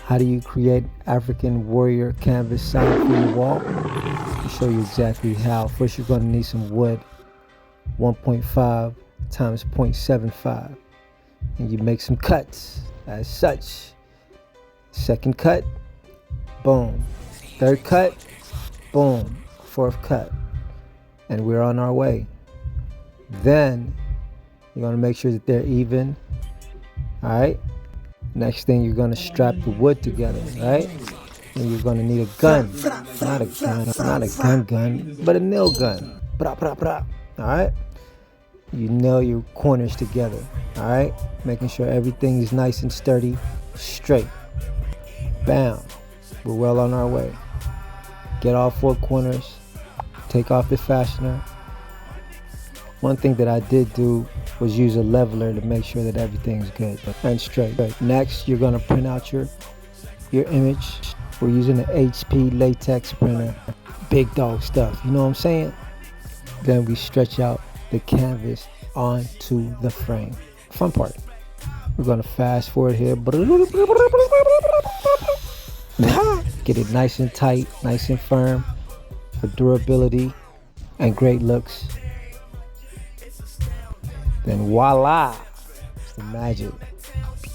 How do you create African warrior canvas sign for your wall? I'll show you exactly how. First, you're going to need some wood, 1.5 times 0.75, and you make some cuts as such. Second cut, boom. Third cut, boom. Fourth cut, and we're on our way. Then you're going to make sure that they're even. All right. Next thing, you're going to strap the wood together, right? And you're going to need a gun. Not a gun, but a nail gun. Bra, bra, bra. All right? You nail your corners together, all right? Making sure everything is nice and sturdy, straight. Bam. We're well on our way. Get all four corners. Take off the fastener. One thing that I did do was use a leveler to make sure that everything's good and straight. Next, you're gonna print out your image. We're using an HP latex printer. Big dog stuff, you know what I'm saying? Then we stretch out the canvas onto the frame. Fun part. We're gonna fast forward here. Get it nice and tight, nice and firm for durability and great looks. Then voila, it's the magic.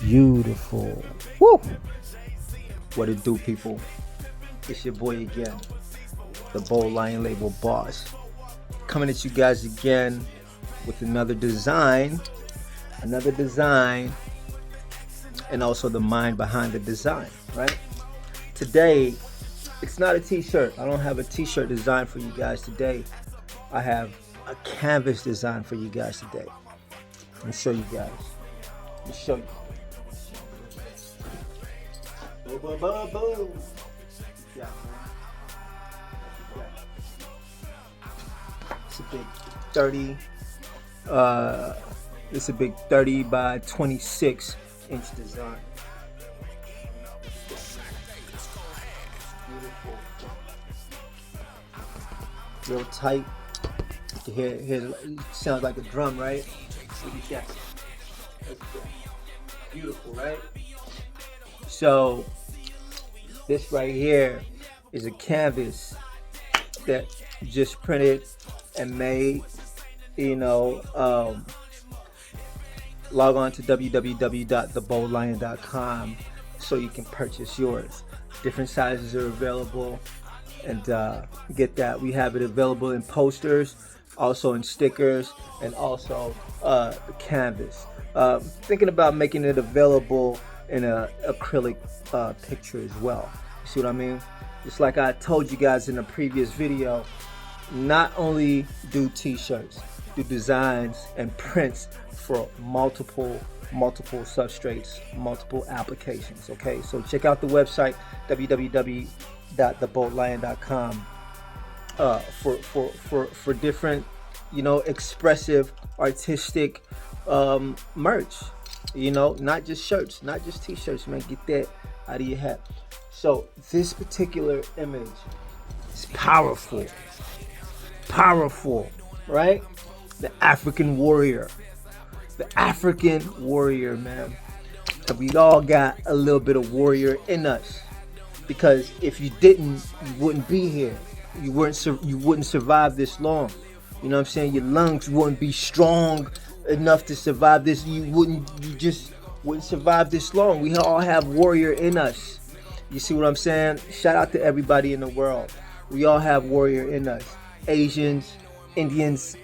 Beautiful. Woo! What it do, people? It's your boy again, the Bold Lion Label boss, coming at you guys again with another design, and also the mind behind the design, right? Today, it's not a t-shirt. I don't have a t-shirt design for you guys today. I have a canvas design for you guys today. Let me show you guys. Let me show you. Boom, boom, boom, boom. Yeah, it's a big 30. It's a big 30 by 26 inch design. Beautiful. Real tight. You hear it sounds like a drum, right? Look at that. That's beautiful, right? So this right here is a canvas that just printed and made. Log on to www.theboldlion.com so you can purchase yours. Different sizes are available, and get that. We have it available in posters, also in stickers, and also canvas. Thinking about making it available in an acrylic picture as well. You see what I mean? Just like I told you guys in a previous video, not only do t-shirts, do designs and prints for multiple substrates, multiple applications. Okay, so check out the website www.theboldlion.com for different, expressive, artistic merch. Not just shirts, not just t-shirts, man. Get that out of your head. So this particular image is powerful, right? The African warrior, man. And we all got a little bit of warrior in us, because if you didn't, you wouldn't be here. You wouldn't survive this long. You know what I'm saying? Your lungs wouldn't be strong enough to survive this. You just wouldn't survive this long. We all have warrior in us. You see what I'm saying? Shout out to everybody in the world. We all have warrior in us. Asians, Indians,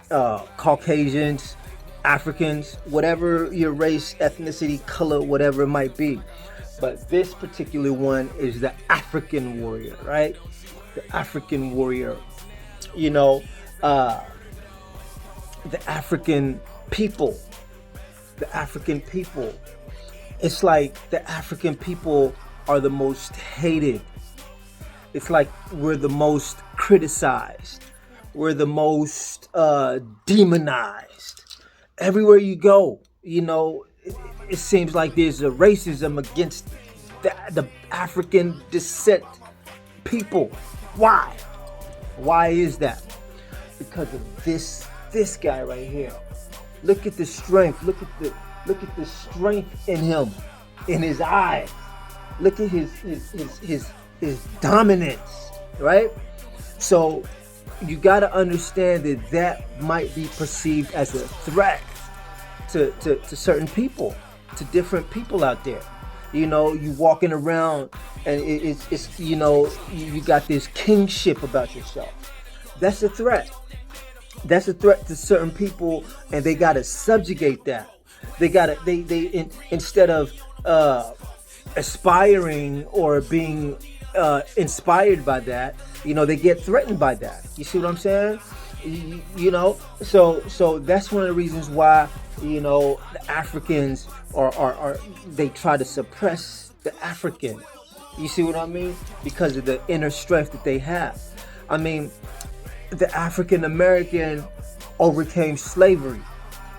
Caucasians, Africans, whatever your race, ethnicity, color, whatever it might be. But this particular one is the African warrior, right? The African warrior. The African people. It's like the African people are the most hated. It's like we're the most criticized. We're the most demonized. Everywhere you go, it seems like there's a racism against the African descent people. Why? Why is that? Because of this guy right here. Look at the strength. Look at the strength in him, in his eyes. Look at his dominance, right? So you got to understand that that might be perceived as a threat to certain people, to different people out there. You know, you walking around and it's you know, you got this kingship about yourself. That's a threat. That's a threat to certain people, and they gotta subjugate that. They gotta instead of aspiring or being inspired by that, you know, they get threatened by that. You see what I'm saying? You know, so that's one of the reasons why, you know, the Africans are they try to suppress the African. You see what I mean? Because of the inner strength that they have. I mean, the African American overcame slavery.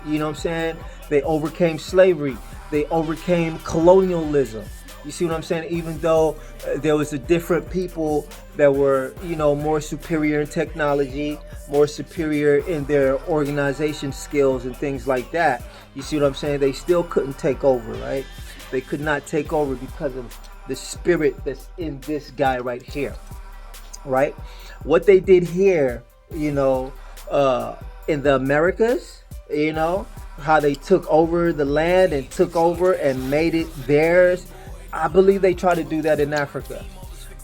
You know what I'm saying? They overcame slavery. They overcame colonialism. You see what I'm saying? Even though there was a different people that were, you know, more superior in technology, more superior in their organization skills and things like that. You see what I'm saying? They still couldn't take over, right? They could not take over because of the spirit that's in this guy right here, right? What they did here, you know, in the Americas, you know, how they took over the land and took over and made it theirs. I believe they tried to do that in Africa,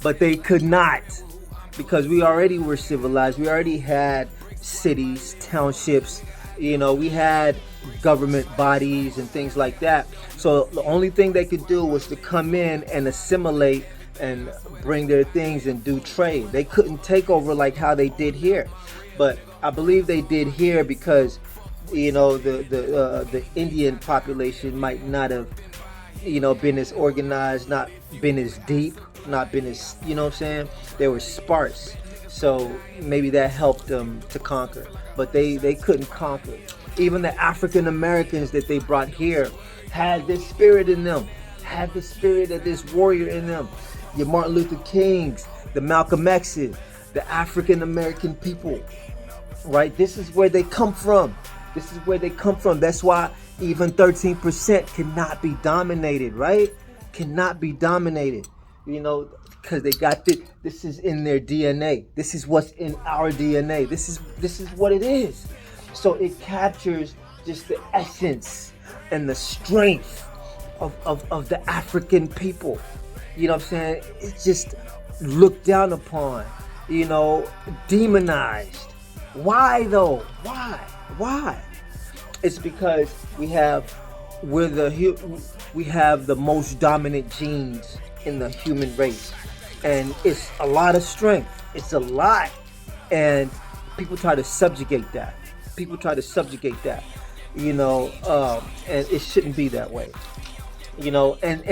but they could not, because we already were civilized. We already had cities, townships, you know, we had government bodies and things like that. So the only thing they could do was to come in and assimilate and bring their things and do trade. They couldn't take over like how they did here, but I believe they did here because, you know, the Indian population might not have, you know, been as organized, not been as deep, not been as, you know what I'm saying? They were sparse. So maybe that helped them to conquer, but they couldn't conquer. Even the African Americans that they brought here had this spirit in them, had the spirit of this warrior in them. Your Martin Luther Kings, the Malcolm X's, the African American people, right? This is where they come from. This is where they come from. That's why even 13% cannot be dominated, right? Cannot be dominated, you know, because they got this is in their DNA. This is what's in our DNA. This is what it is. So it captures just the essence and the strength of the African people. You know what I'm saying? It's just looked down upon, you know, demonized. Why though? Why? It's because we have the most dominant genes in the human race, and it's a lot of strength. It's a lot, and people try to subjugate that. You know, and it shouldn't be that way. You know, and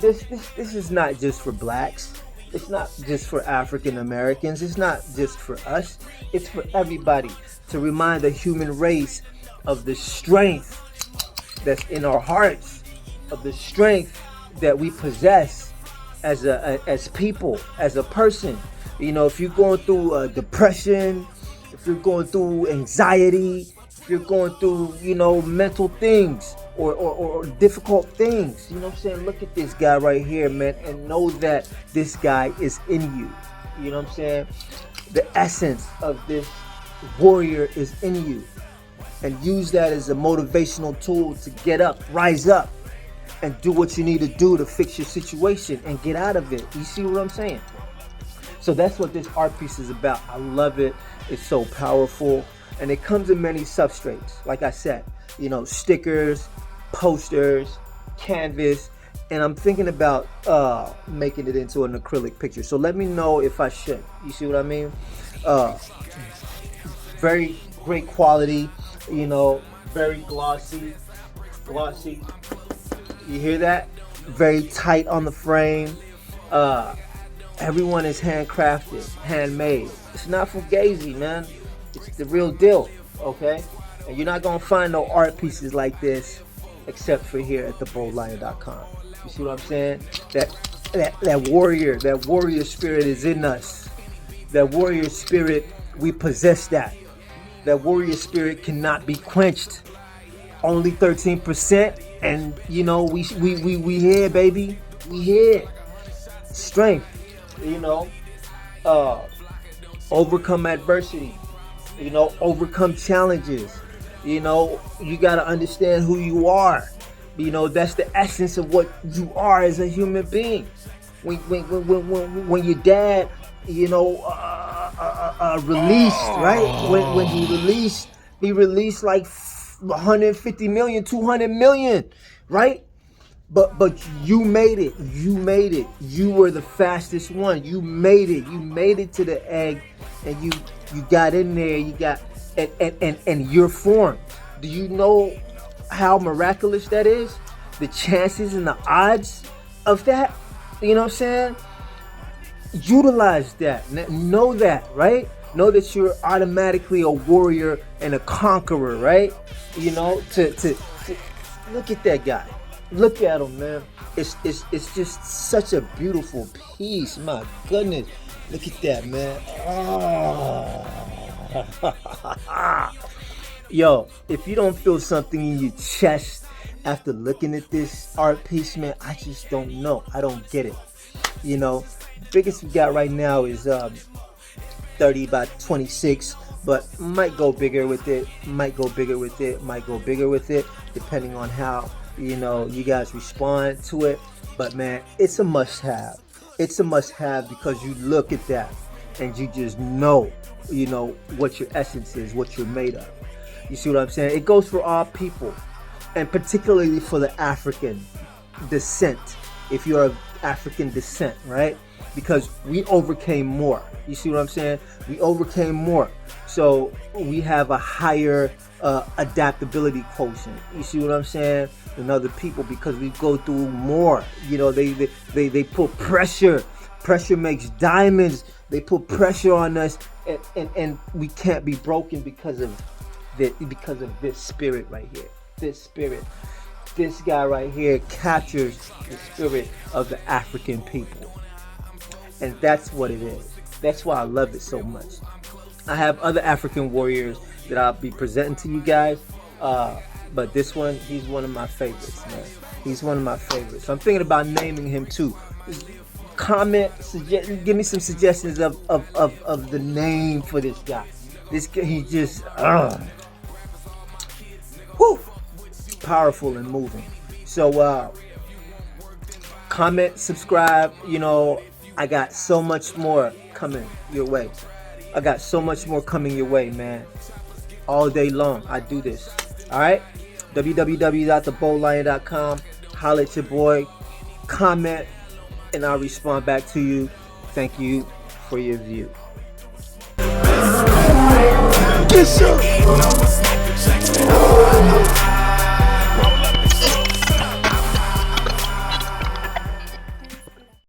this is not just for blacks. It's not just for African Americans. It's not just for us. It's for everybody, to remind the human race of the strength that's in our hearts, of the strength that we possess as people, as a person. You know, if you're going through depression, if you're going through anxiety, if you're going through, you know, mental things or difficult things, you know what I'm saying? Look at this guy right here, man, and know that this guy is in you. You know what I'm saying? The essence of this warrior is in you. And use that as a motivational tool to get up, rise up, and do what you need to do to fix your situation and get out of it. You see what I'm saying? So that's what this art piece is about. I love it. It's so powerful. And it comes in many substrates. Like I said, you know, stickers, posters, canvas. And I'm thinking about making it into an acrylic picture. So let me know if I should. You see what I mean? Very great quality. You know, very glossy. You hear that? Very tight on the frame. Everyone is handcrafted, handmade. It's not fugazi, man. It's the real deal, okay? And you're not gonna find no art pieces like this except for here at theboldlion.com. You see what I'm saying? That warrior spirit is in us. That warrior spirit, we possess that. That warrior spirit cannot be quenched. Only 13%, and you know we here, baby. We here. Strength, uh, overcome adversity, overcome challenges. You got to understand who you are. That's the essence of what you are as a human being. When your dad, released, right? When he released like 150 million, 200 million, right? But you made it. You made it. You were the fastest one. You made it. You made it to the egg, and you got in there. You got and you're formed. Do you know how miraculous that is? The chances and the odds of that. You know what I'm saying? Utilize that. Know that, right? Know that you're automatically a warrior and a conqueror, right? To look at that guy. Look at him, man. It's just such a beautiful piece. My goodness. Look at that, man. Oh. Yo, if you don't feel something in your chest after looking at this art piece, man, I just don't know. I don't get it. Biggest we got right now is 30 by 26, but might go bigger with it, depending on how you guys respond to it. But man, it's a must-have. It's a must-have because you look at that and you just know what your essence is, what you're made of. You see what I'm saying? It goes for all people, and particularly for the African descent. If you're of African descent, right? Because we overcame more. You see what I'm saying? We overcame more. So we have a higher adaptability quotient. You see what I'm saying? Than other people, because we go through more. They put pressure. Pressure makes diamonds. They put pressure on us, and we can't be broken because of this spirit right here. This spirit. This guy right here captures the spirit of the African people. And that's what it is. That's why I love it so much. I have other African warriors that I'll be presenting to you guys. But this one, he's one of my favorites, man. He's one of my favorites. So I'm thinking about naming him too. Comment, give me some suggestions of the name for this guy. This guy, he just, powerful and moving. So comment, subscribe. I got so much more coming your way. Man. All day long, I do this. All right? www.theboldlion.com. Holla at your boy. Comment, and I'll respond back to you. Thank you for your view. Yes, sir.